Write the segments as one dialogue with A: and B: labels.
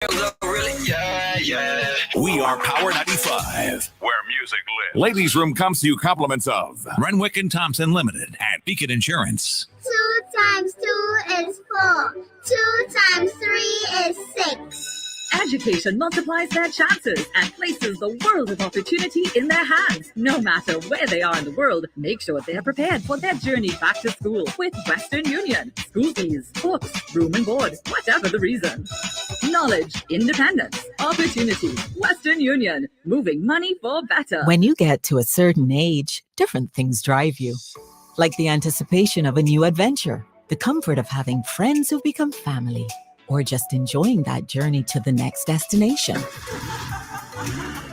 A: We are Power 95, where music lives. Ladies' Room comes to you compliments of Renwick and Thompson Limited and Beacon Insurance.
B: 2 times 2 is 4. 2 times 3 is 6.
C: Education multiplies their chances and places the world of opportunity in their hands. No matter where they are in the world, make sure they are prepared for their journey back to school with Western Union. School fees, books, room and board, whatever the reason. Knowledge, independence, opportunity. Western Union, moving money for better.
D: When you get to a certain age, different things drive you. Like the anticipation of a new adventure, the comfort of having friends who've become family, or just enjoying that journey to the next destination.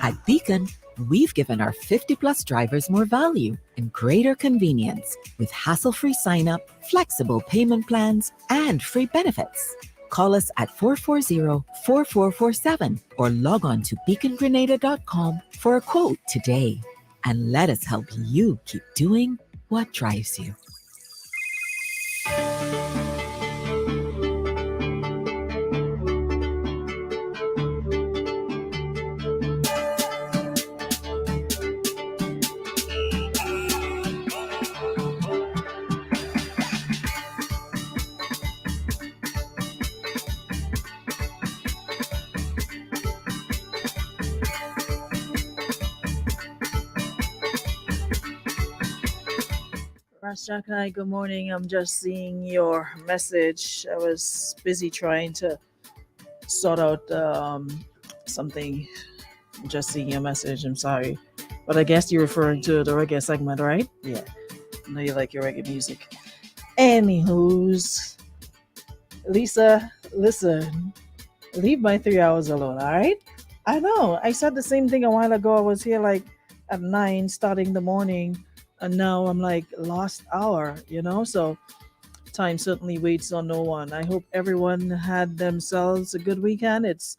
D: At Beacon, we've given our 50-plus drivers more value and greater convenience with hassle-free sign-up, flexible payment plans, and free benefits. Call us at 440-4447 or log on to beacongrenada.com for a quote today. And let us help you keep doing what drives you.
E: Jack, good morning. I'm just seeing your message. I was busy trying to sort out something. I'm just seeing your message. I'm sorry. But I guess you're referring to the reggae segment, right? Yeah. I know you like your reggae music. Anywho's, Lisa, listen, leave my 3 hours alone, all right? I know. I said the same thing a while ago. I was here like at 9 starting the morning. And now I'm like lost hour, so time certainly waits on no one. I hope everyone had themselves a good weekend. It's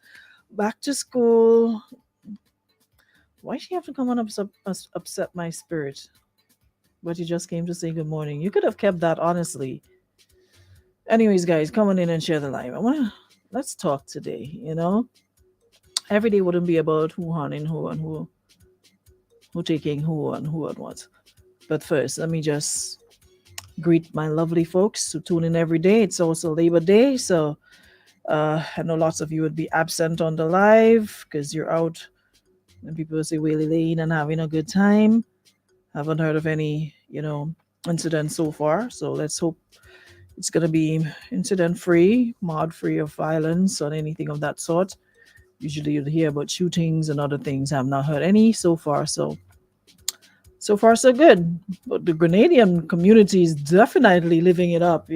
E: back to school. Why she have to come and upset my spirit? But you just came to say good morning. You could have kept that, honestly. Anyways, guys, come on in and share the live. Let's talk today, Every day wouldn't be about who hunting who and who taking who and what. But first, let me just greet my lovely folks who tune in every day. It's also Labor Day, so I know lots of you would be absent on the live because you're out and people say Whaley Lane and having a good time. Haven't heard of any, incident so far. So let's hope it's going to be incident-free, mod-free of violence or anything of that sort. Usually you'll hear about shootings and other things. I've not heard any so far, so far so good. But the Grenadian community is definitely living it up,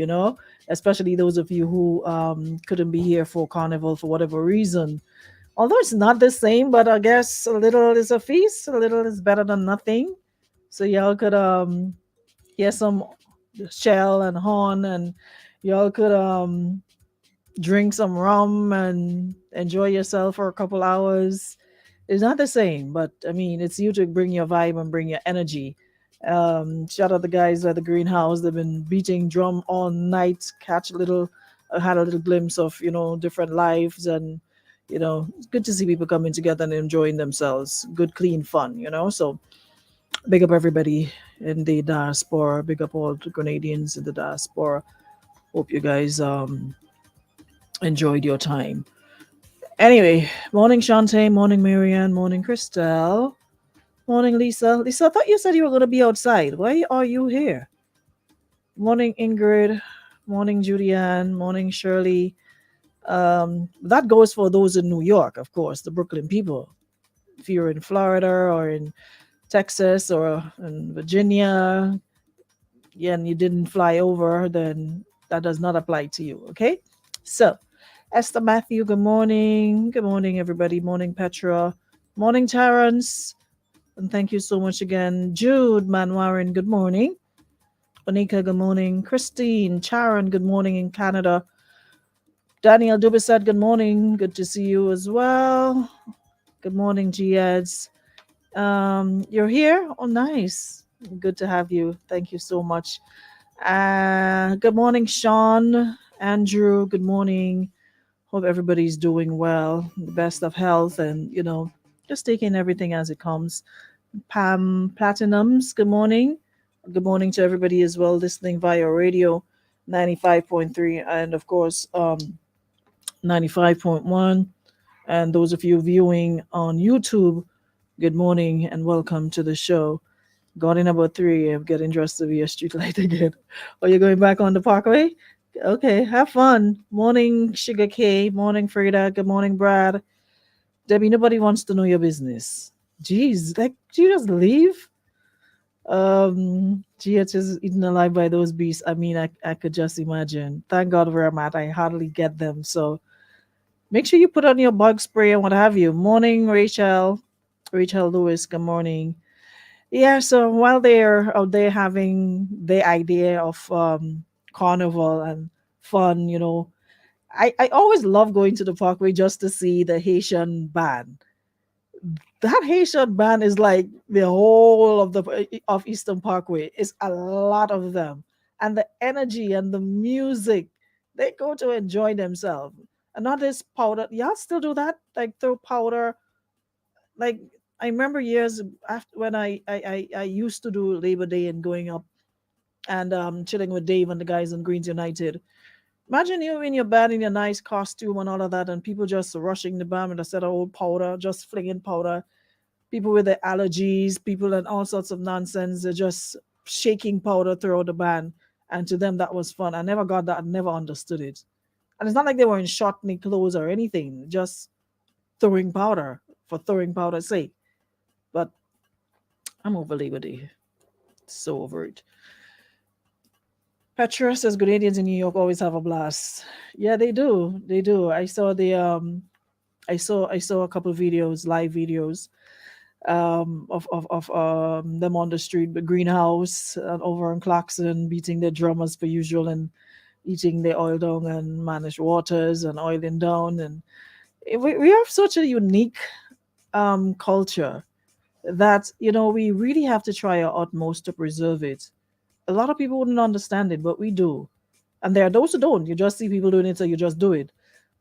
E: especially those of you who couldn't be here for Carnival for whatever reason. Although it's not the same, but I guess a little is a feast, a little is better than nothing. So y'all could hear some shell and horn, and y'all could drink some rum and enjoy yourself for a couple hours. It's not the same, but I mean, it's you to bring your vibe and bring your energy. Shout out the guys at the greenhouse. They've been beating drum all night. Had a little glimpse of, different lives, and, it's good to see people coming together and enjoying themselves. Good, clean fun, So big up everybody in the diaspora. Big up all the Grenadians in the diaspora. Hope you guys enjoyed your time. Anyway, morning Shantae, morning Marianne, morning Christelle, morning Lisa. Lisa, I thought you said you were going to be outside. Why are you here? Morning Ingrid, morning Julianne, morning Shirley. That goes for those in New York, of course, the Brooklyn people. If you're in Florida or in Texas or in Virginia, and you didn't fly over, then that does not apply to you, okay? So, Esther Matthew, good morning. Good morning, everybody. Morning, Petra. Morning, Terrence. And thank you so much again. Jude Manwarin, good morning. Onika, good morning. Christine, Charon, good morning in Canada. Daniel Dubisat, good morning. Good to see you as well. Good morning, Giads. You're here? Oh, nice. Good to have you. Thank you so much. Good morning, Sean. Andrew, good morning. Hope everybody's doing well, the best of health, and just taking everything as it comes. Pam Platinums, good morning. Good morning to everybody as well, listening via radio 95.3 and of course 95.1. And those of you viewing on YouTube, good morning and welcome to the show. Got in about 3 am getting dressed to be a street light again. Are you going back on the parkway? Okay, have fun. Morning, Sugar K. Morning, Frida. Good morning, Brad. Debbie, nobody wants to know your business. Jeez, like, do you just leave? GH is eaten alive by those beasts. I mean, I could just imagine. Thank God where I'm at. I hardly get them. So make sure you put on your bug spray and what have you. Morning, Rachel. Rachel Lewis, good morning. Yeah, so while they're out there having the idea of carnival and fun, I always love going to the parkway just to see the Haitian band. That Haitian band is like the whole of Eastern Parkway. It's a lot of them, and the energy and the music, they go to enjoy themselves. And not this powder. Y'all still do that? Like throw powder. Like I remember years after when I used to do Labor Day and going up and chilling with Dave and the guys in Greens United. Imagine you in your bed in your nice costume and all of that, and people just rushing the bar with a set of old powder, just flinging powder. People with their allergies, people and all sorts of nonsense. They're just shaking powder throughout the band. And to them, that was fun. I never got that. I never understood it. And it's not like they were in short-knee clothes or anything, just throwing powder for throwing powder's sake. But I'm over Labor Day. So over it. Petra says Grenadians in New York always have a blast. Yeah, they do. They do. I saw I saw a couple of videos, live videos, of them on the street, the greenhouse over in Clarkson, beating their drummers per usual and eating their oil down and managed waters and oiling down. And we have such a unique culture that we really have to try our utmost to preserve it. A lot of people wouldn't understand it, but we do. And there are those who don't. You just see people doing it, so you just do it.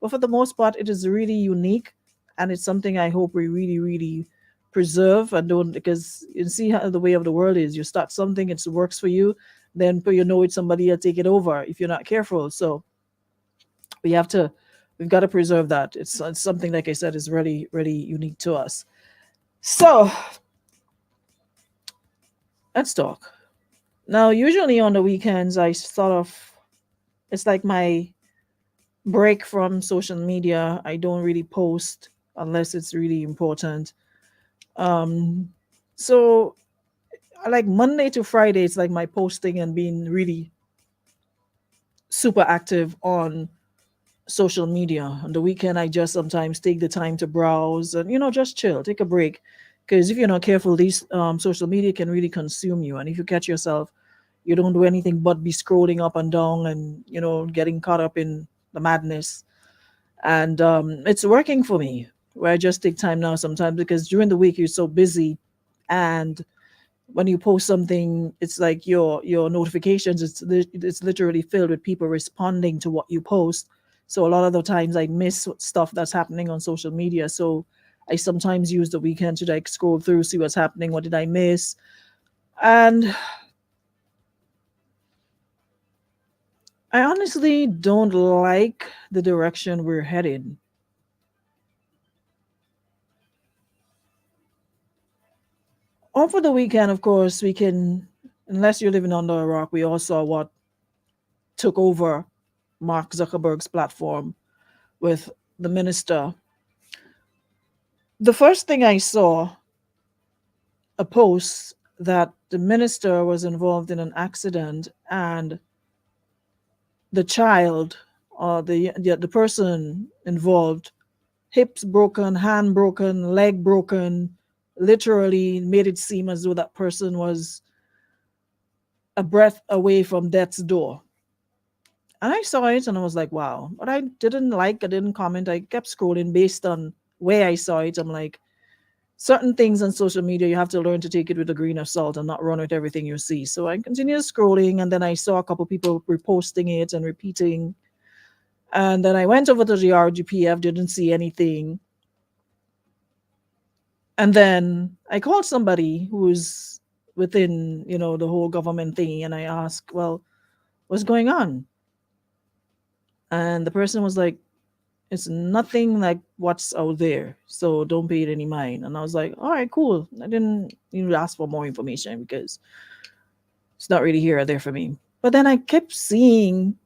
E: But for the most part, it is really unique, and it's something I hope we really, really preserve and don't, because you see how the way of the world is. You start something, it works for you, then it's somebody will take it over if you're not careful. So we've got to preserve that. It's something, like I said, is really, really unique to us. So let's talk. Now, usually on the weekends, it's like my break from social media. I don't really post unless it's really important. So like Monday to Friday, it's like my posting and being really super active on social media. On the weekend, I just sometimes take the time to browse and, just chill, take a break. Because if you're not careful, these social media can really consume you. And if you catch yourself, you don't do anything but be scrolling up and down and, getting caught up in the madness. And it's working for me, where I just take time now sometimes, because during the week you're so busy. And when you post something, it's like your notifications, it's literally filled with people responding to what you post. So a lot of the times I miss stuff that's happening on social media. So I sometimes use the weekend to like scroll through, see what's happening, what did I miss. And I honestly don't like the direction we're headed. Over the weekend, of course, we can, unless you're living under a rock, we all saw what took over Mark Zuckerberg's platform with the minister. The first thing I saw, a post that the minister was involved in an accident and the child or the person involved, hips broken, hand broken, leg broken, literally made it seem as though that person was a breath away from death's door. And I saw it and I was like, wow. But I didn't comment. I kept scrolling based on where I saw it. I'm like, certain things on social media, you have to learn to take it with a grain of salt and not run with everything you see. So I continued scrolling, and then I saw a couple people reposting it and repeating. And then I went over to the RGPF, didn't see anything. And then I called somebody who's within, the whole government thing, and I asked, well, what's going on? And the person was like, it's nothing like what's out there, so don't pay it any mind. And I was like, all right, cool. I didn't ask for more information because it's not really here or there for me. But then I kept seeing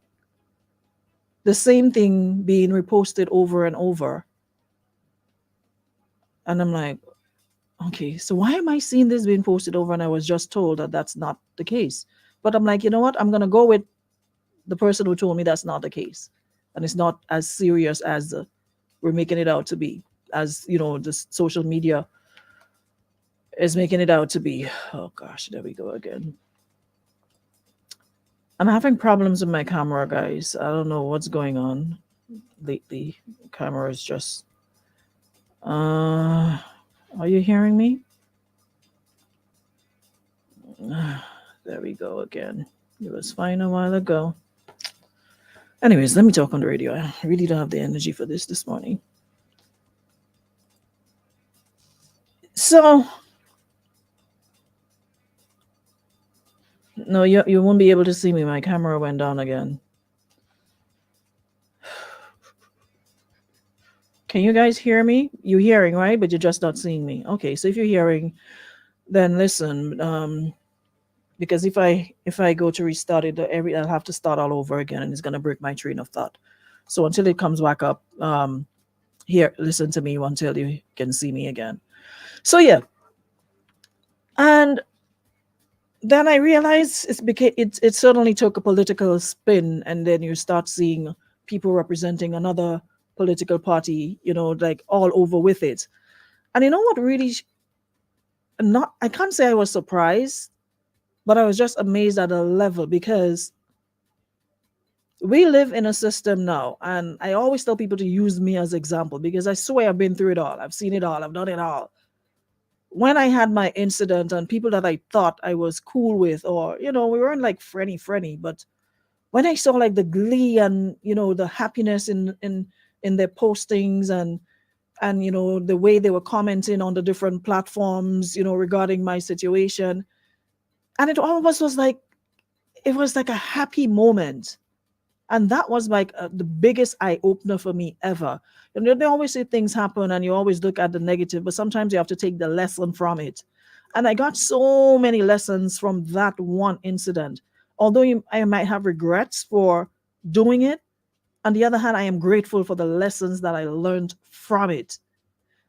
E: the same thing being reposted over and over. And I'm like, okay, so why am I seeing this being posted over? And I was just told that that's not the case. But I'm like, you know what? I'm going to go with the person who told me that's not the case. And it's not as serious as we're making it out to be, as, the social media is making it out to be. Oh, gosh, there we go again. I'm having problems with my camera, guys. I don't know what's going on lately. The camera is just... are you hearing me? There we go again. It was fine a while ago. Anyways, let me talk on the radio. I really don't have the energy for this morning. So, no, you won't be able to see me. My camera went down again. Can you guys hear me? You're hearing, right? But you're just not seeing me. Okay, so if you're hearing, then listen. Because if I go to restart it, I'll have to start all over again, and it's gonna break my train of thought. So until it comes back up, here, listen to me until you can see me again. So yeah, and then I realized it certainly took a political spin, and then you start seeing people representing another political party, like all over with it. And you know what really, I can't say I was surprised, but I was just amazed at the level, because we live in a system now, and I always tell people to use me as example, because I swear I've been through it all. I've seen it all. I've done it all. When I had my incident, and people that I thought I was cool with, or, we weren't like friendly, but when I saw like the glee and, the happiness in their postings and the way they were commenting on the different platforms, regarding my situation, and it almost was like, it was like a happy moment. And that was like the biggest eye opener for me ever. They always say things happen and you always look at the negative, but sometimes you have to take the lesson from it. And I got so many lessons from that one incident. Although I might have regrets for doing it, on the other hand, I am grateful for the lessons that I learned from it.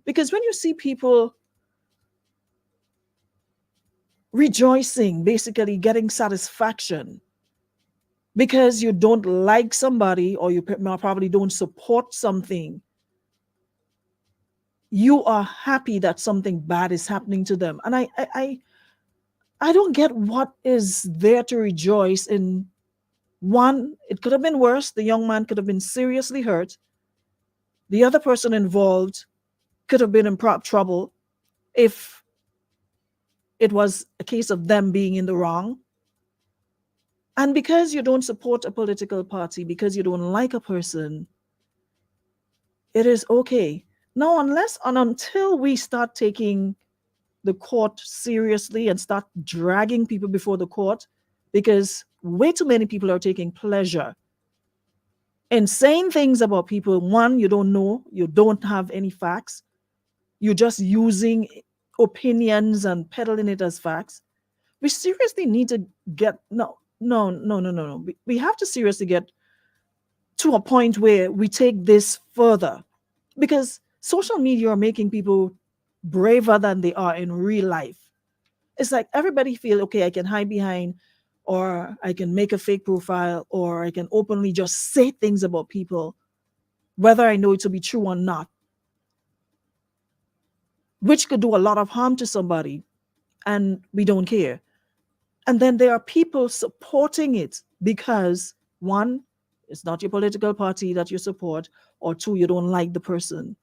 E: Because when you see people rejoicing, basically getting satisfaction because you don't like somebody, or you probably don't support something, you are happy that something bad is happening to them. And I don't get what is there to rejoice in. One, it could have been worse. The young man could have been seriously hurt. The other person involved could have been in trouble if it was a case of them being in the wrong. And because you don't support a political party, because you don't like a person, it is okay. Now, unless and until we start taking the court seriously and start dragging people before the court, because way too many people are taking pleasure in saying things about people. One, you don't know, you don't have any facts, you're just using opinions and peddling it as facts. We seriously need to get, no. We have to seriously get to a point where we take this further, because social media are making people braver than they are in real life. It's like everybody feel, okay, I can hide behind, or I can make a fake profile, or I can openly just say things about people, whether I know it to be true or not, which could do a lot of harm to somebody, and we don't care. And then there are people supporting it because, one, it's not your political party that you support, or two, you don't like the person.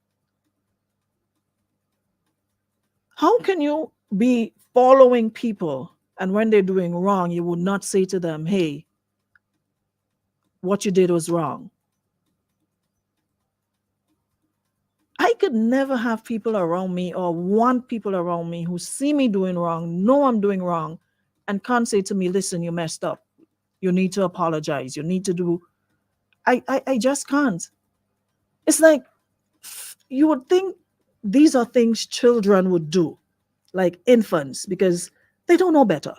E: How can you be following people, and when they're doing wrong, you would not say to them, hey, what you did was wrong? I could never have people around me or want people around me who see me doing wrong, know I'm doing wrong, and can't say to me, listen, you messed up. You need to apologize. You need to do. I just can't. It's like you would think these are things children would do, like infants, because they don't know better.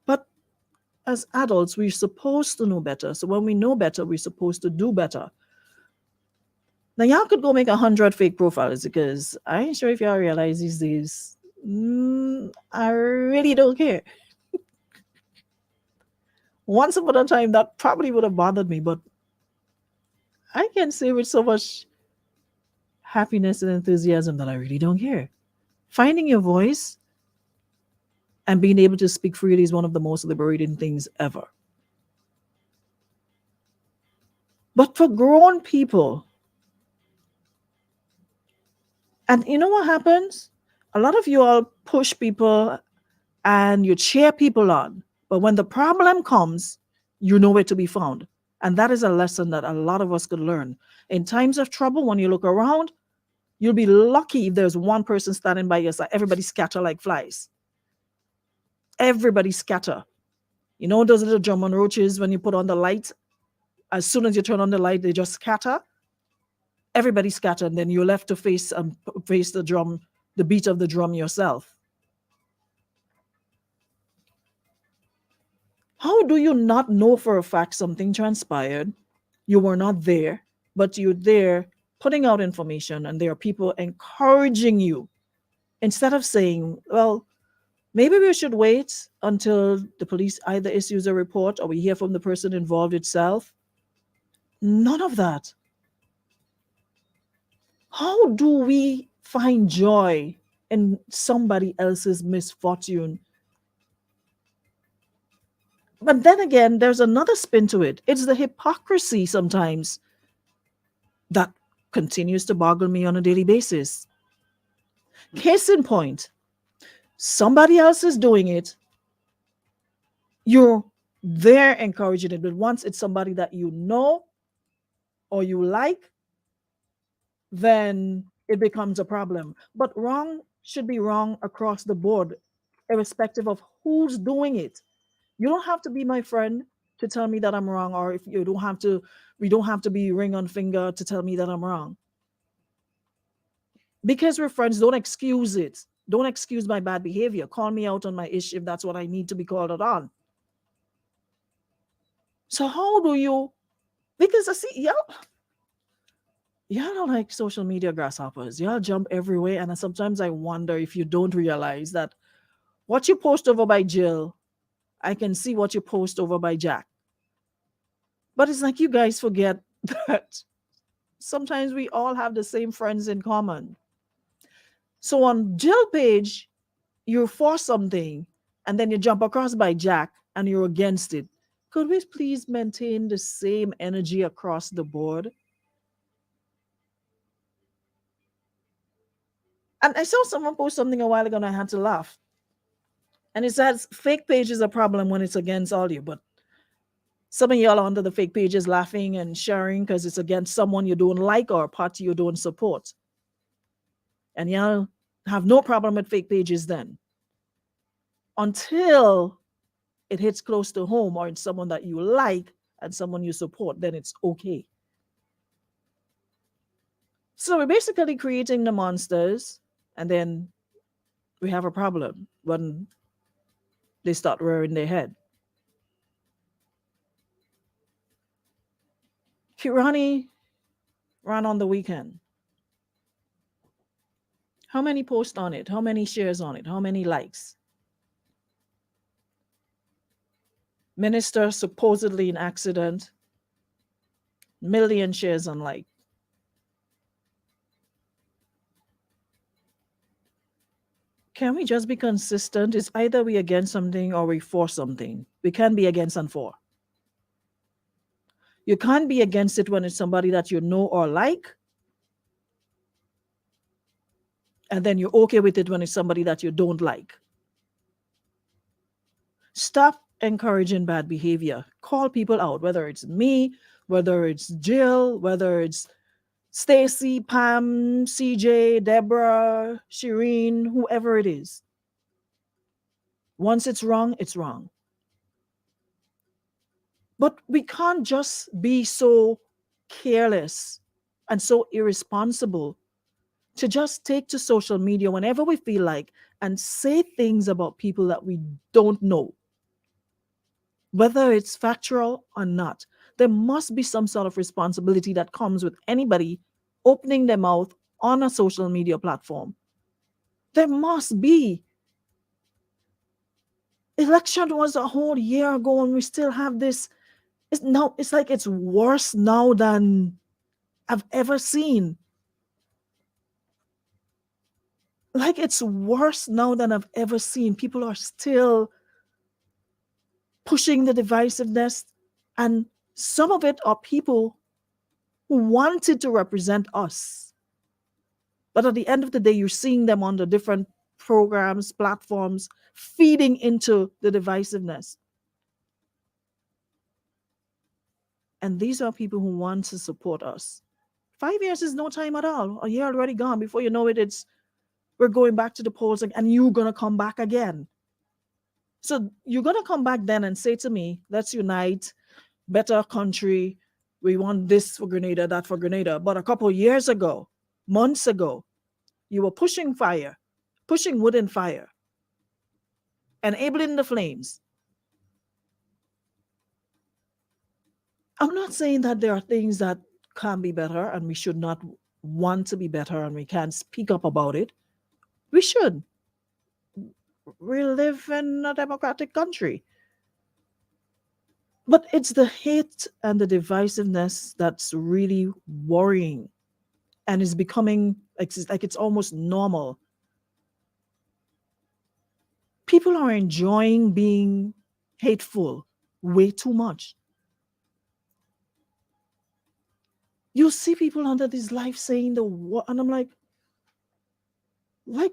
E: But as adults, we're supposed to know better. So when we know better, we're supposed to do better. Now, y'all could go make 100 fake profiles because I ain't sure if y'all realize these days, I really don't care. Once upon a time, that probably would have bothered me, but I can say with so much happiness and enthusiasm that I really don't care. Finding your voice and being able to speak freely is one of the most liberating things ever. But for grown people, and you know what happens? A lot of you all push people and you cheer people on. But when the problem comes, you know where to be found. And that is a lesson that a lot of us could learn. In times of trouble, when you look around, you'll be lucky if there's one person standing by your side. Everybody scatter like flies. Everybody scatter. You know those little German roaches when you put on the light? As soon as you turn on the light, they just scatter. Everybody scatter, and then you're left to face the drum, the beat of the drum yourself. How do you not know for a fact something transpired? You were not there, but you're there putting out information, and there are people encouraging you instead of saying, well, maybe we should wait until the police either issues a report or we hear from the person involved itself. None of that. How do we find joy in somebody else's misfortune? But then again, there's another spin to it. It's the hypocrisy sometimes that continues to boggle me on a daily basis. Case in point, somebody else is doing it. You're there encouraging it. But once it's somebody that you know or you like, then it becomes a problem. But wrong should be wrong across the board, irrespective of who's doing it. You don't have to be my friend to tell me that I'm wrong, or if you don't have to, we don't have to be ring on finger to tell me that I'm wrong. Because we're friends, don't excuse it. Don't excuse my bad behavior. Call me out on my issue if that's what I need to be called out on. So how do you, because I see y'all don't like social media grasshoppers. Y'all jump everywhere. And sometimes I wonder if you don't realize that what you post over by Jill, I can see what you post over by Jack. But it's like you guys forget that sometimes we all have the same friends in common. So on Jill page, you're for something, and then you jump across by Jack and you're against it. Could we please maintain the same energy across the board? And I saw someone post something a while ago and I had to laugh. And it says fake page is a problem when it's against all you. But some of y'all are under the fake pages laughing and sharing because it's against someone you don't like or a party you don't support. And y'all have no problem with fake pages then. Until it hits close to home or it's someone that you like and someone you support, then it's okay. So we're basically creating the monsters, and then we have a problem when they start rearing their head. Kirani ran on the weekend. How many posts on it? How many shares on it? How many likes? Minister supposedly in accident. Million shares on like. Can we just be consistent? It's either we against something or we for something. We can't be against and for. You can't be against it when it's somebody that you know or like. And then you're okay with it when it's somebody that you don't like. Stop encouraging bad behavior. Call people out, whether it's me, whether it's Jill, whether it's Stacy, Pam, CJ, Deborah, Shireen, whoever it is. Once it's wrong, it's wrong. But we can't just be so careless and so irresponsible to just take to social media whenever we feel like and say things about people that we don't know, whether it's factual or not. There must be some sort of responsibility that comes with anybody opening their mouth on a social media platform. There must be. Election was a whole year ago and we still have this. It's like it's worse now than I've ever seen. Like it's worse now than I've ever seen. People are still pushing the divisiveness, and some of it are people who wanted to represent us. But at the end of the day, you're seeing them on the different programs, platforms, feeding into the divisiveness. And these are people who want to support us. 5 years is no time at all. A year already gone. Before you know it, we're going back to the polls and you're going to come back again. So you're going to come back then and say to me, let's unite, better country. We want this for Grenada, that for Grenada. But a couple of years ago, months ago, you were pushing wood and fire, enabling the flames. I'm not saying that there are things that can be better and we should not want to be better and we can't speak up about it. We should. We live in a democratic country. But it's the hate and the divisiveness that's really worrying and is becoming like it's almost normal. People are enjoying being hateful way too much. You see people under this life saying the what, and I'm like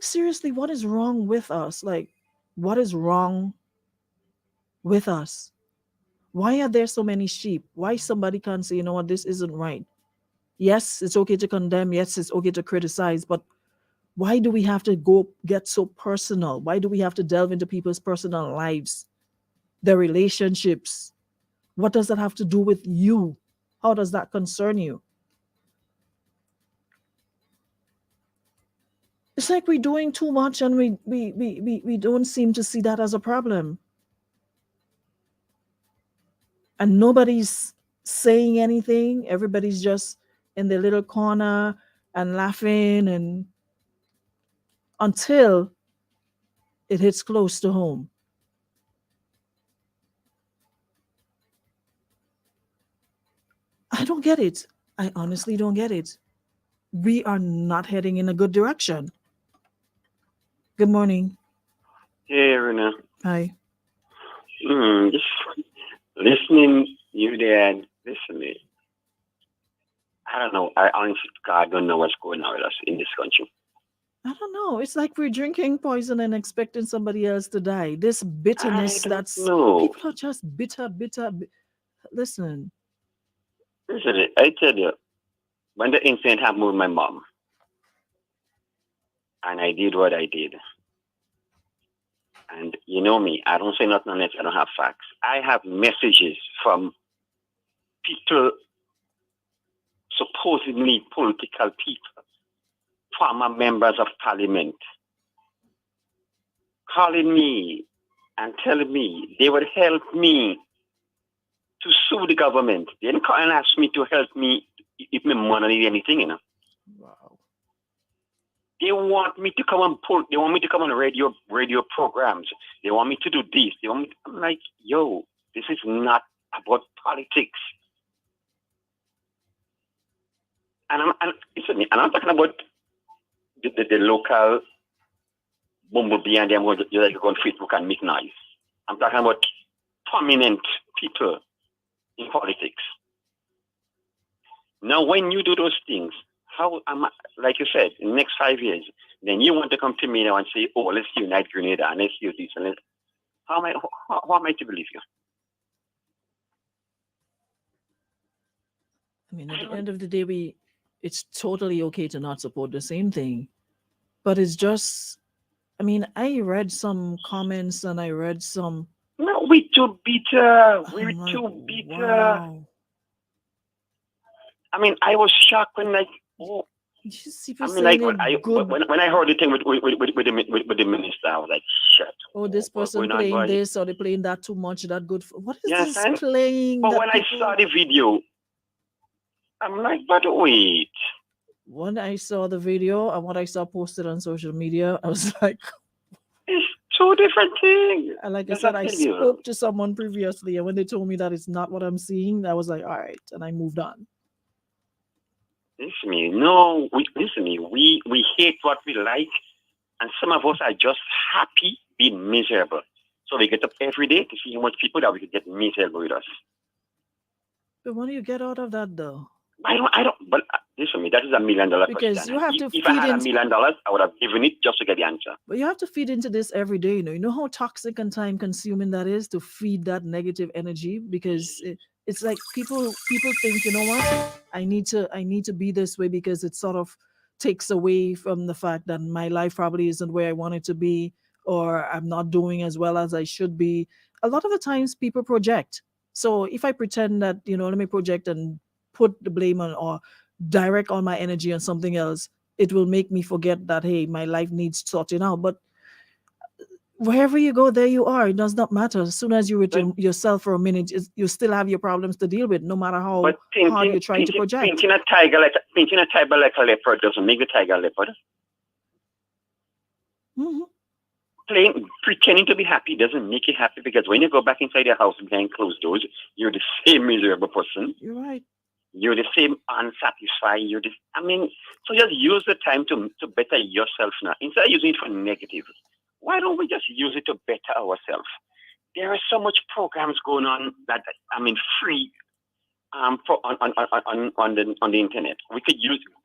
E: seriously, what is wrong with us? Like, what is wrong with us? Why are there so many sheep? Why somebody can't say, you know what, this isn't right? Yes, it's okay to condemn. Yes, it's okay to criticize, but why do we have to go get so personal? Why do we have to delve into people's personal lives, their relationships? What does that have to do with you? How does that concern you? It's like we're doing too much and we don't seem to see that as a problem. And nobody's saying anything. Everybody's just in their little corner and laughing and until it hits close to home. I don't get it. I honestly don't get it. We are not heading in a good direction. Good morning.
F: Hey, Rena.
E: Hi.
F: Just listening you there, listening. I don't know. I honestly, God, don't know what's going on with us in this country.
E: I don't know. It's like we're drinking poison and expecting somebody else to die. This bitterness people are just bitter. Listen.
F: Listen, I tell you, when the incident happened with my mom, and I did what I did. And you know me, I don't say nothing unless I don't have facts. I have messages from people, supposedly political people, former members of parliament, calling me and telling me they would help me to sue the government. They didn't call and ask me to help me if my money need anything, you know.
E: Wow.
F: They want me to come on radio programs. They want me to do this. I'm like, yo, this is not about politics. And I'm talking about the local bumblebee and them who like go on Facebook and make noise. I'm talking about prominent people in politics. Now, when you do those things, how am I, like you said, in the next 5 years, then you want to come to me now and say, oh, let's unite Grenada and let's do this. And how am I to believe you?
E: I mean, at the end of the day, It's totally okay to not support the same thing. But it's just, I mean, I read some comments and I read some.
F: No, we too bitter. We're
E: I'm like,
F: too bitter.
E: wow.
F: I mean, I was shocked when like, oh,
E: You see people
F: I mean, like
E: saying it good.
F: when I heard the thing with the minister, I was like, shit.
E: Oh, this
F: what's
E: person
F: going on,
E: playing
F: boy?
E: this or they playing that too much, that good. What is
F: You
E: this
F: understand?
E: playing?
F: But
E: that
F: when I
E: people-
F: saw the video, I'm like, but wait.
E: When I saw the video and what I saw posted on social media, I was like,
F: It's two different things.
E: and like I
F: Yes,
E: said,
F: I
E: I
F: tell you.
E: spoke to someone previously, and when they told me that it's not what I'm seeing, I was like, all right, and I moved on.
F: Listen me, no, we hate what we like, and some of us are just happy being miserable. So we get up every day to see how much people that we could get miserable with us.
E: But what do you get out of that, though?
F: I don't. But listen me, that is $1 million
E: Because
F: question.
E: you have to
F: If I
E: feed
F: had $1
E: into-
F: million, I would have given it just to get the answer.
E: But you have to feed into this every day. You know how toxic and time consuming that is to feed that negative energy, because it's like people think, you know what, I need to be this way because it sort of takes away from the fact that my life probably isn't where I want it to be, or I'm not doing as well as I should be. A lot of the times people project. So if I pretend that, let me project and put the blame on or direct all my energy on something else, it will make me forget that, hey, my life needs sorting out. But wherever you go, there you are. It does not matter. As soon as you return yourself for a minute, you still have your problems to deal with, no matter how
F: But
E: hard you try to project.
F: painting a tiger like a leopard doesn't make the tiger a leopard.
E: Mhm.
F: Pretending to be happy doesn't make you happy, because when you go back inside your house behind closed doors, you're the same miserable person.
E: You're right.
F: You're the same unsatisfied. So just use the time to better yourself now. Instead of using it for negative, why don't we just use it to better ourselves? There are so much programs going on that free on the internet. We could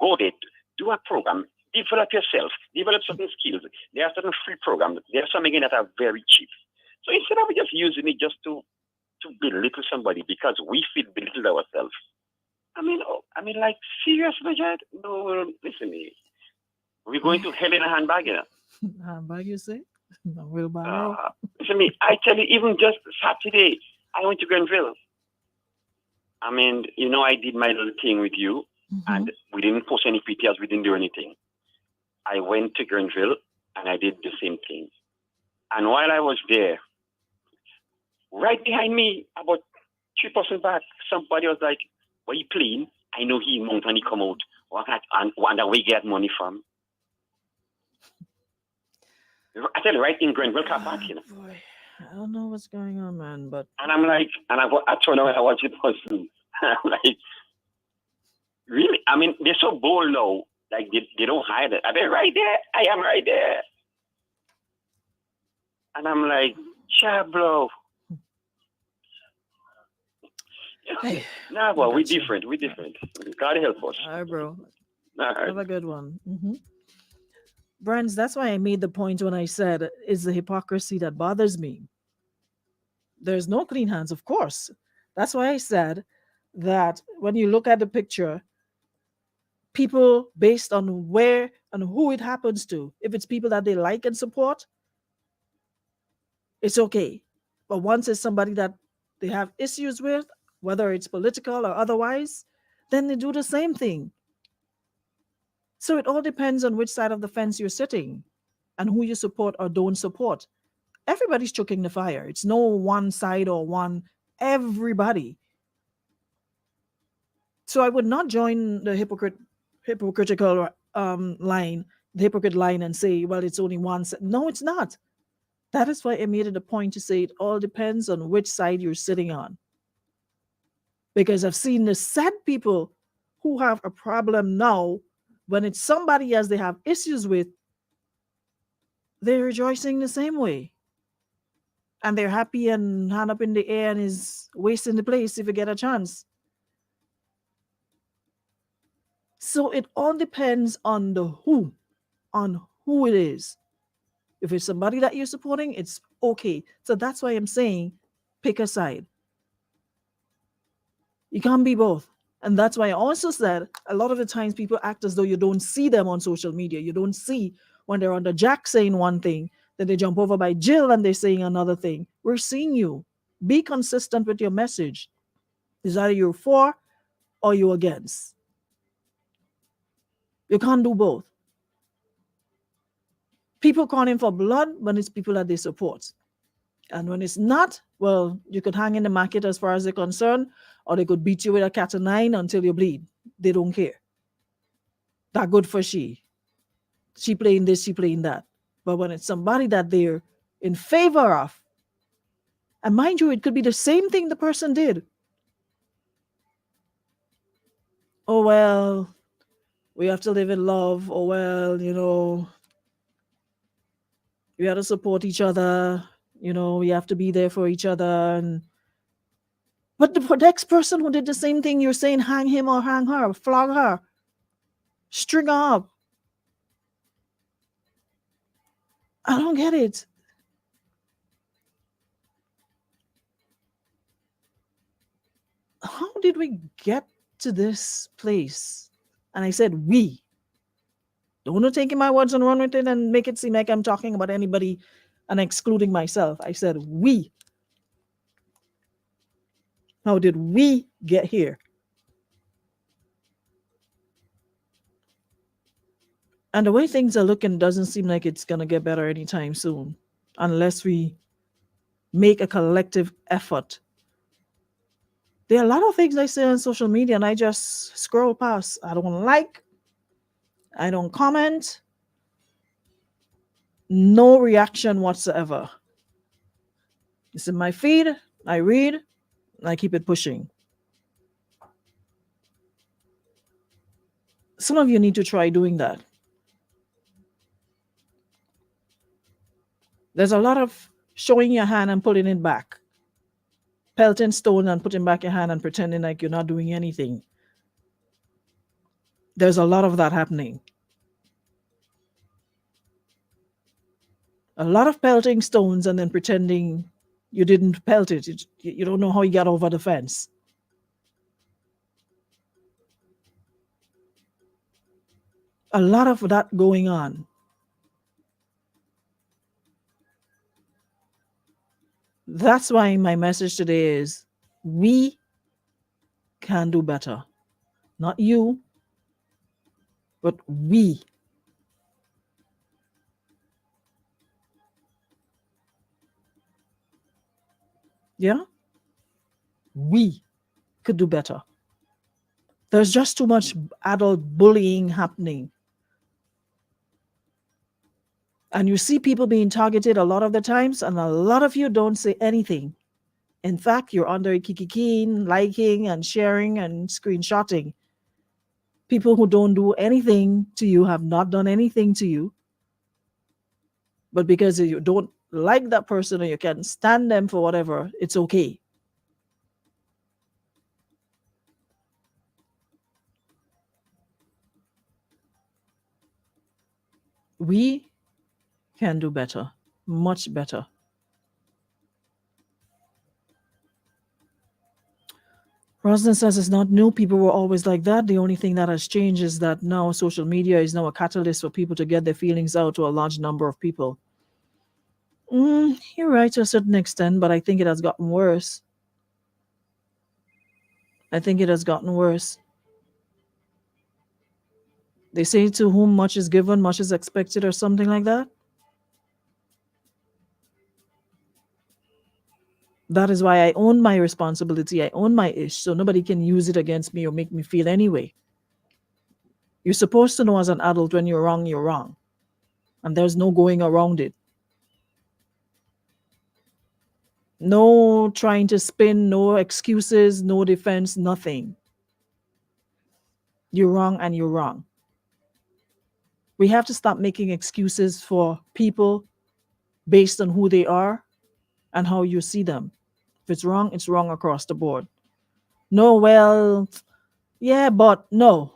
F: go there, do a program, develop yourself, develop certain skills. There are certain free programs. There are some again that are very cheap. So instead of just using it just to belittle somebody because we feel belittled ourselves. Like, seriously, Jed? No, listen, we're going to hell in a handbag,
E: Handbag, you say? No, wheelbarrow.
F: Listen, I tell you, even just Saturday, I went to Grenville. I did my little thing with you, and we didn't post any pictures, we didn't do anything. I went to Grenville, and I did the same thing. And while I was there, right behind me, about 3% back, somebody was like, "What you playing?" I know he moved and he come out. And where we get money from. I tell you, right in Grenville car park,
E: Boy, I don't know what's going on, man, but
F: And I'm like, I turn around and I watch the person. I'm like, really? They're so bold now. Like, they don't hide it. They're right there. I am right there. And I'm like, bro.
E: hey,
F: Nah, well, we're
E: gotcha.
F: different. We're different. God help us.
E: All right, bro.
F: All right.
E: Have a good one. Brands, that's why I made the point when I said it's the hypocrisy that bothers me. There's no clean hands, of course. That's why I said that when you look at the picture, people based on where and who it happens to, if it's people that they like and support, it's okay. But once it's somebody that they have issues with, whether it's political or otherwise, then they do the same thing. So it all depends on which side of the fence you're sitting and who you support or don't support. Everybody's choking the fire. It's no one side or everybody. So I would not join the hypocritical line, the hypocrite line, and say, well, it's only one side. No, it's not. That is why I made it a point to say it all depends on which side you're sitting on. Because I've seen the sad people who have a problem now, when it's somebody else they have issues with, they're rejoicing the same way. And they're happy and hand up in the air and is wasting the place if you get a chance. So it all depends on who it is. If it's somebody that you're supporting, it's okay. So that's why I'm saying pick a side. You can't be both. And that's why I also said a lot of the times people act as though you don't see them on social media. You don't see when they're under Jack saying one thing, then they jump over by Jill and they're saying another thing. We're seeing you. Be consistent with your message. Is either you're for or you're against. You can't do both. People calling for blood when it's people that they support. And when it's not, well, you could hang in the market as far as they're concerned, or they could beat you with a cat of nine until you bleed. They don't care. That good for she. She playing this, she playing that. But when it's somebody that they're in favor of, and mind you, it could be the same thing the person did. Oh, well, we have to live in love. Oh, well, you know, we have to support each other. You know, we have to be there for each other. But the next person who did the same thing, you're saying hang him or hang her, flog her, string her up. I don't get it. How did we get to this place? And I said, we. Don't take my words and run with it and make it seem like I'm talking about anybody and excluding myself. I said, we. How did we get here? And the way things are looking doesn't seem like it's going to get better anytime soon, unless we make a collective effort. There are a lot of things I say on social media and I just scroll past. I don't like, I don't comment, no reaction whatsoever. It's in my feed, I read, and I keep it pushing. Some of you need to try doing that. There's a lot of showing your hand and pulling it back. Pelting stone and putting back your hand and pretending like you're not doing anything. There's a lot of that happening. A lot of pelting stones and then pretending you didn't pelt it. You don't know how you got over the fence. A lot of that going on. That's why my message today is we can do better. Not you, but we. Yeah? We could do better. There's just too much adult bullying happening. And you see people being targeted a lot of the times, and a lot of you don't say anything. In fact, you're under kikiking, liking, and sharing, and screenshotting. People who don't do anything to you have not done anything to you. But because you don't like that person or you can't stand them for whatever, it's okay. We can do better, much better. Rosalind says it's not new. People were always like that. The only thing that has changed is that now social media is now a catalyst for people to get their feelings out to a large number of people. You're right to a certain extent, but I think it has gotten worse. I think it has gotten worse. They say to whom much is given, much is expected, or something like that. That is why I own my responsibility. I own my ish, so nobody can use it against me or make me feel anyway. You're supposed to know as an adult when you're wrong, you're wrong. And there's no going around it. No trying to spin, no excuses, no defense, nothing. You're wrong and you're wrong. We have to stop making excuses for people based on who they are and how you see them. If it's wrong across the board. No, well, yeah, but no.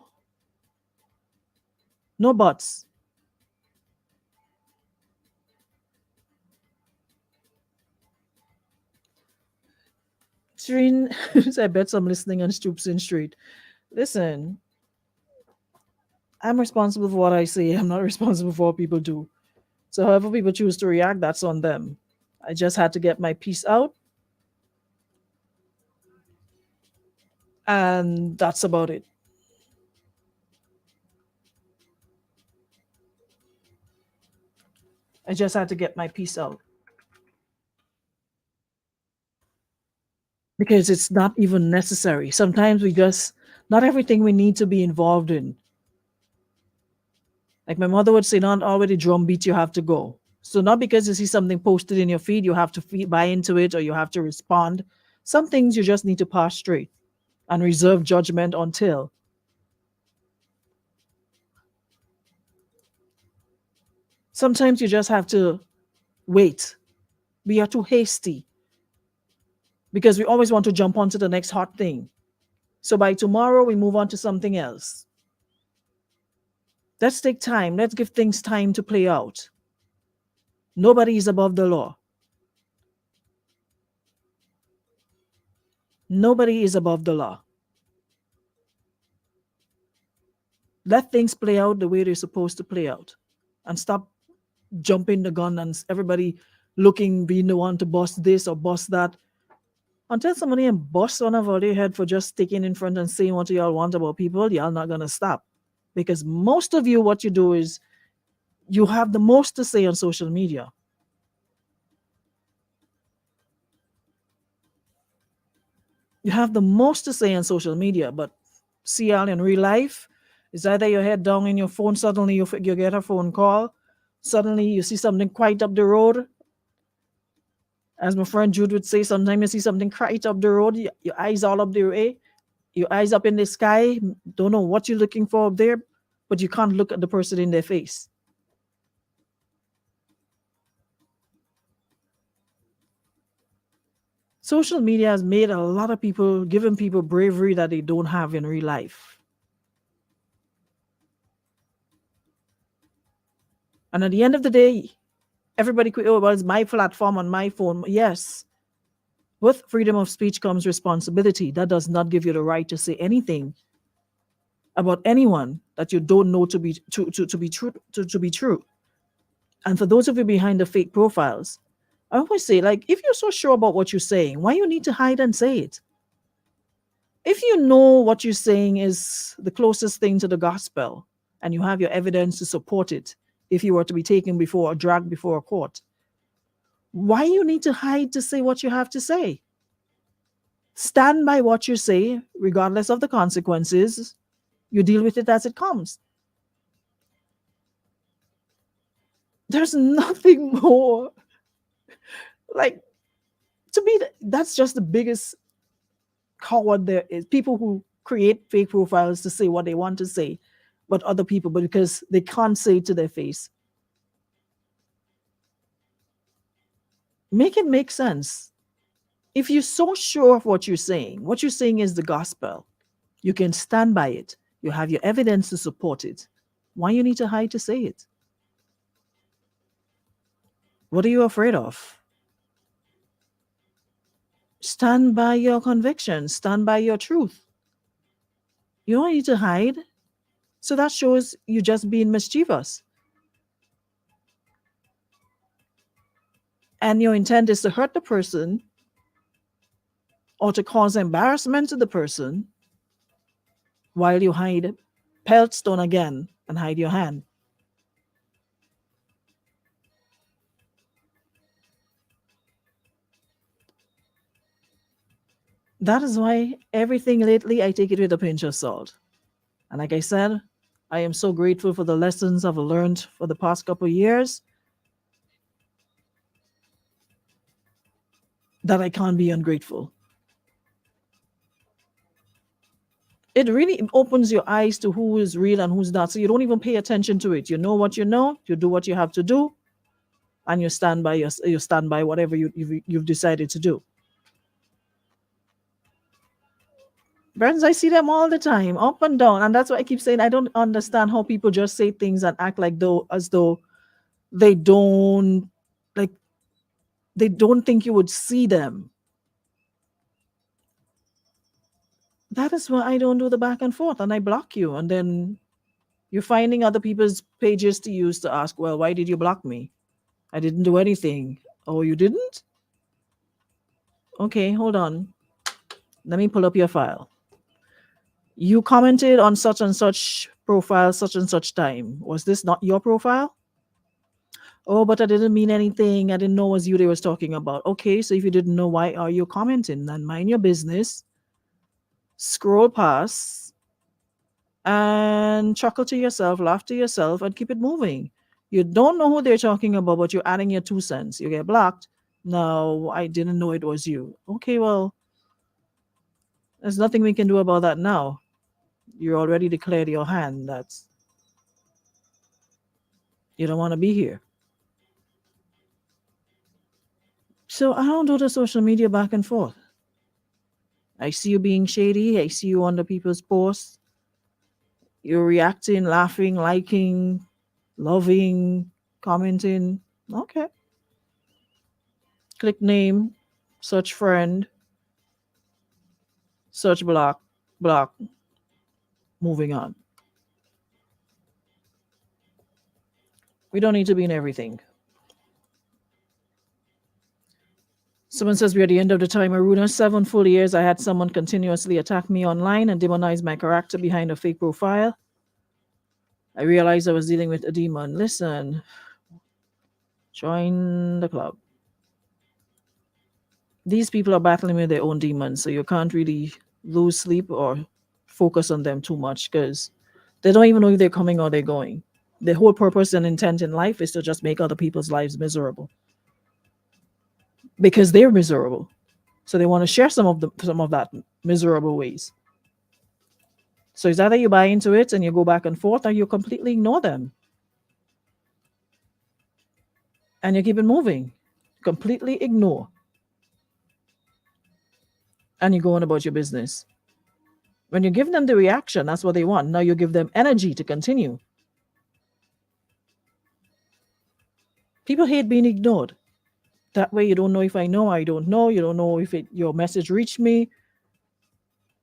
E: No buts. Shereen, I bet I'm listening on Stoopson Street. Listen, I'm responsible for what I say. I'm not responsible for what people do. So however people choose to react, that's on them. I just had to get my piece out, and that's about it. I just had to get my piece out. Because it's not even necessary. Sometimes we just, not everything we need to be involved in. Like my mother would say, not already drum beat, you have to go. So not because you see something posted in your feed, you have to buy into it or you have to respond. Some things you just need to pass straight and reserve judgment until. Sometimes you just have to wait. We are too hasty because we always want to jump onto the next hot thing. So by tomorrow, we move on to something else. Let's take time. Let's give things time to play out. Nobody is above the law. Nobody is above the law. Let things play out the way they're supposed to play out. And stop jumping the gun and everybody looking, being the one to bust this or bust that. Until somebody and bust one of their head for just sticking in front and saying what y'all want about people, y'all not going to stop. Because most of you, what you do is you have the most to say on social media. You have the most to say on social media, but see y'all in real life, it's either your head down in your phone, suddenly you get a phone call, suddenly you see something quite up the road. As my friend Jude would say, sometimes you see something quite up the road, your eyes all up the way, your eyes up in the sky, don't know what you're looking for up there, but you can't look at the person in their face. Social media has made a lot of people, given people bravery that they don't have in real life. And at the end of the day, everybody could, oh, well, it's my platform on my phone. Yes. With freedom of speech comes responsibility. That does not give you the right to say anything about anyone that you don't know to be true. And for those of you behind the fake profiles, I always say, like, if you're so sure about what you're saying, why you need to hide and say it? If you know what you're saying is the closest thing to the gospel and you have your evidence to support it, if you were to be taken before or dragged before a court, why you need to hide to say what you have to say? Stand by what you say, regardless of the consequences. You deal with it as it comes. There's nothing more. Like, to me, that's just the biggest coward there is. People who create fake profiles to say what they want to say, but other people, but because they can't say it to their face. Make it make sense. If you're so sure of what you're saying is the gospel, you can stand by it. You have your evidence to support it. Why you need to hide to say it? What are you afraid of? Stand by your convictions. Stand by your truth. You don't need to hide. So that shows you just being mischievous. And your intent is to hurt the person or to cause embarrassment to the person while you hide pelt stone again and hide your hand. That is why everything lately, I take it with a pinch of salt. And like I said, I am so grateful for the lessons I've learned for the past couple of years that I can't be ungrateful. It really opens your eyes to who is real and who's not. So you don't even pay attention to it. You know what you know, you do what you have to do, and you stand by whatever you've decided to do. Friends, I see them all the time, up and down. And that's why I keep saying I don't understand how people just say things and act like as though they don't think you would see them. That is why I don't do the back and forth and I block you. And then you're finding other people's pages to use to ask, well, why did you block me? I didn't do anything. Oh, you didn't? Okay, hold on. Let me pull up your file. You commented on such and such profile, such and such time. Was this not your profile? Oh, but I didn't mean anything. I didn't know it was you they was talking about. Okay, so if you didn't know, why are you commenting? Then mind your business. Scroll past and chuckle to yourself, laugh to yourself, and keep it moving. You don't know who they're talking about, but you're adding your 2 cents. You get blocked. No, I didn't know it was you. Okay, well, there's nothing we can do about that now. You already declared your hand that you don't want to be here. So I don't do the social media back and forth. I see you being shady. I see you under people's posts. You're reacting, laughing, liking, loving, commenting. Okay. Click name, search friend, search block, block. Moving on. We don't need to be in everything. Someone says we're at the end of the time. Aruna, 7 full years I had someone continuously attack me online and demonize my character behind a fake profile. I realized I was dealing with a demon. Listen, join the club. These people are battling with their own demons, so you can't really lose sleep or focus on them too much because they don't even know if they're coming or they're going. The whole purpose and intent in life is to just make other people's lives miserable because they're miserable. So they want to share some of that miserable ways. So it's either you buy into it and you go back and forth, or you completely ignore them. And you keep it moving. Completely ignore. And you go on about your business. When you give them the reaction, that's what they want. Now you give them energy to continue. People hate being ignored. That way you don't know if I know, I don't know. You don't know if your message reached me.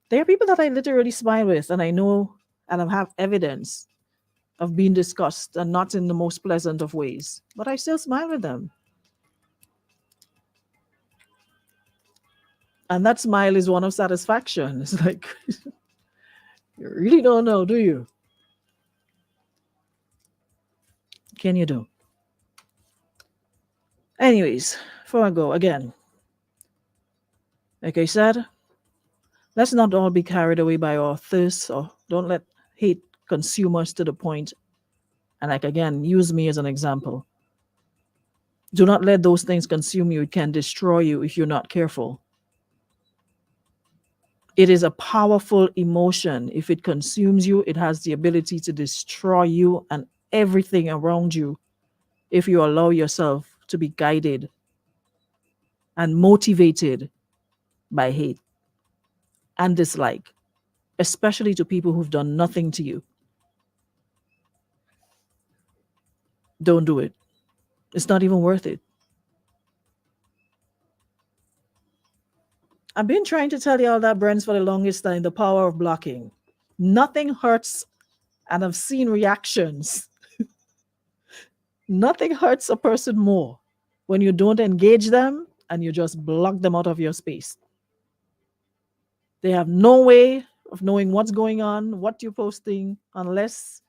E: There are people that I literally smile with, and I know and I have evidence of being discussed and not in the most pleasant of ways. But I still smile with them. And that smile is one of satisfaction. It's like, you really don't know, do you? Can you do? Anyways, before I go, again, like I said, let's not all be carried away by our thirst, or don't let hate consume us to the point. And like, again, use me as an example. Do not let those things consume you. It can destroy you if you're not careful. It is a powerful emotion. If it consumes you, it has the ability to destroy you and everything around you if you allow yourself to be guided and motivated by hate and dislike, especially to people who've done nothing to you. Don't do it. It's not even worth it. I've been trying to tell you all that, Brents, for the longest time, the power of blocking. Nothing hurts, and I've seen reactions. Nothing hurts a person more when you don't engage them and you just block them out of your space. They have no way of knowing what's going on, what you're posting, unless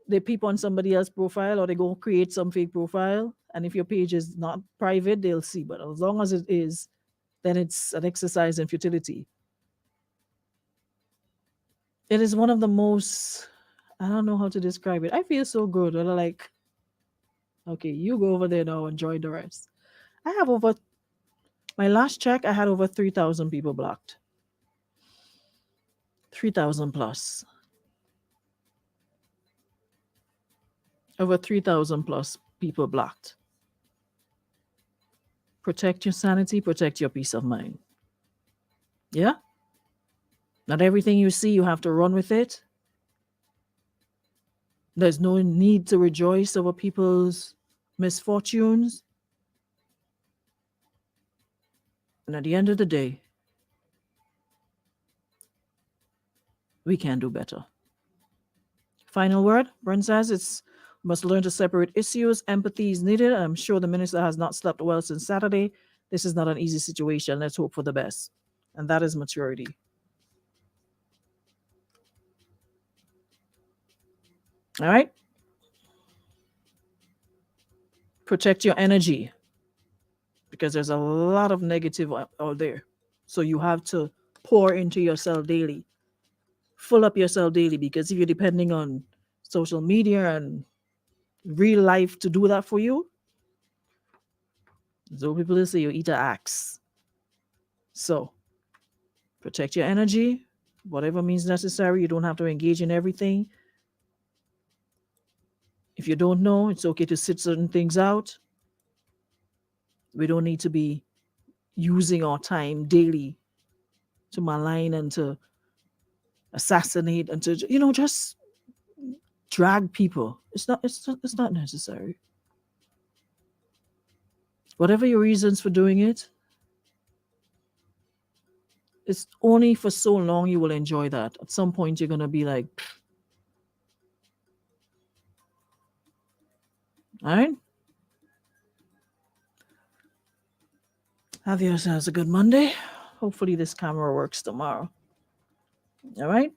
E: they peep on somebody else's profile or they go create some fake profile. And if your page is not private, they'll see. But as long as it is, then it's an exercise in futility. It is one of the most, I don't know how to describe it. I feel so good. I'm like, okay, you go over there now and join the rest. I have my last check, I had over 3,000 people blocked. 3,000 plus. Over 3,000 plus people blocked. Protect your sanity, protect your peace of mind. Yeah? Not everything you see, you have to run with it. There's no need to rejoice over people's misfortunes. And at the end of the day, we can do better. Final word, Brent says it's must learn to separate issues. Empathy is needed. I'm sure the minister has not slept well since Saturday. This is not an easy situation. Let's hope for the best. And that is maturity. All right. Protect your energy because there's a lot of negative out there. So you have to pour into yourself daily. Fill up yourself daily, because if you're depending on social media and real life to do that for you, so people will say you eat an axe. So protect your energy, whatever means necessary. You don't have to engage in everything. If you don't know, it's okay to sit certain things out. We don't need to be using our time daily to malign and to assassinate and to, just drag people. It's not necessary. Whatever your reasons for doing it, it's only for so long you will enjoy that. At some point you're going to be like, pfft. All right? Have yourselves a good Monday. Hopefully this camera works tomorrow. All right?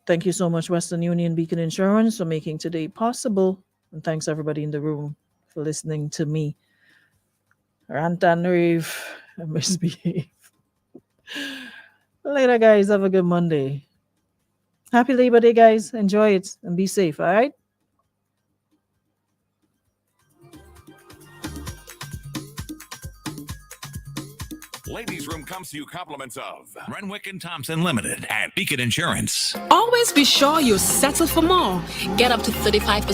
E: Thank you so much, Western Union Beacon Insurance, for making today possible. And thanks everybody in the room for listening to me rant and rave and misbehave. Later, guys. Have a good Monday. Happy Labor Day, guys. Enjoy it and be safe, all right?
A: Ladies Room comes to you compliments of Renwick and Thompson Limited and Beacon Insurance.
G: Always be sure you settle for more. Get up to 35%